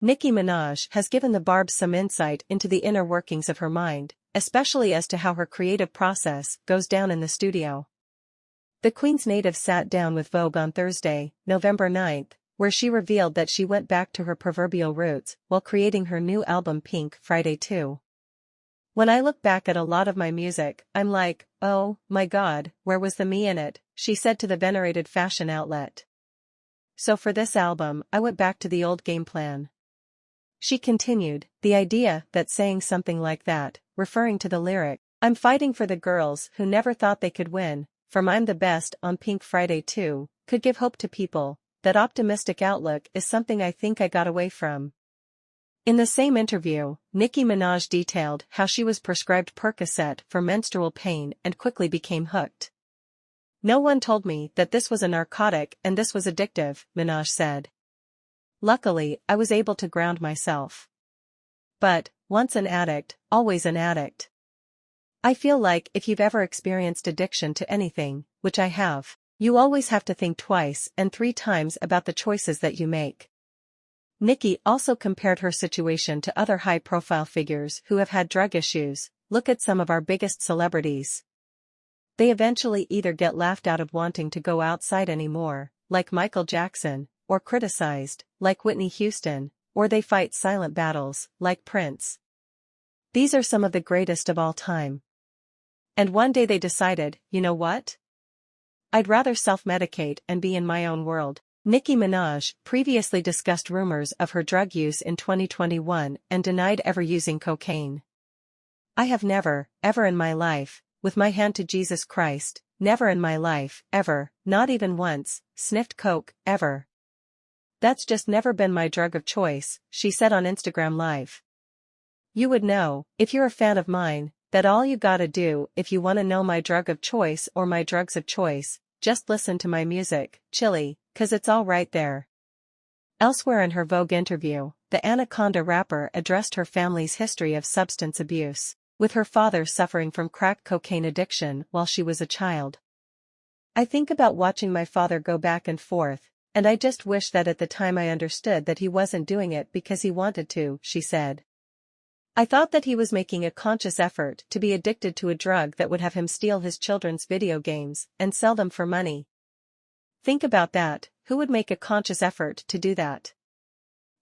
Nicki Minaj has given the Barbs some insight into the inner workings of her mind, especially as to how her creative process goes down in the studio. The Queen's native sat down with Vogue on Thursday, November 9th, where she revealed that she went back to her proverbial roots while creating her new album Pink Friday 2. "When I look back at a lot of my music, I'm like, oh, my God, where was the me in it?" she said to the venerated fashion outlet. "So for this album, I went back to the old game plan." She continued, the idea that saying something like that, referring to the lyric, "I'm fighting for the girls who never thought they could win," from I'm the best on Pink Friday 2, could give hope to people. That optimistic outlook is something I think I got away from. In the same interview, Nicki Minaj detailed how she was prescribed Percocet for menstrual pain and quickly became hooked. "No one told me that this was a narcotic and this was addictive," Minaj said. "Luckily, I was able to ground myself. But, once an addict, always an addict. I feel like if you've ever experienced addiction to anything, which I have, you always have to think twice and 3 times about the choices that you make." Nicki also compared her situation to other high-profile figures who have had drug issues. "Look at some of our biggest celebrities. They eventually either get laughed out of wanting to go outside anymore, like Michael Jackson, or criticized, like Whitney Houston, or they fight silent battles, like Prince. These are some of the greatest of all time. And one day they decided, you know what? I'd rather self-medicate and be in my own world." Nicki Minaj previously discussed rumors of her drug use in 2021 and denied ever using cocaine. "I have never, ever in my life, with my hand to Jesus Christ, never in my life, ever, not even once, sniffed coke, ever. That's just never been my drug of choice," she said on Instagram Live. "You would know, if you're a fan of mine, that all you gotta do if you wanna know my drug of choice or my drugs of choice, just listen to my music, Chili, 'cause it's all right there." Elsewhere in her Vogue interview, the Anaconda rapper addressed her family's history of substance abuse, with her father suffering from crack cocaine addiction while she was a child. "I think about watching my father go back and forth, and I just wish that at the time I understood that he wasn't doing it because he wanted to," she said. "I thought that he was making a conscious effort to be addicted to a drug that would have him steal his children's video games and sell them for money. Think about that, who would make a conscious effort to do that?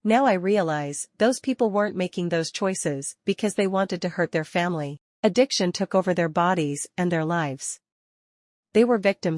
Now I realize those people weren't making those choices because they wanted to hurt their family. Addiction took over their bodies and their lives. They were victims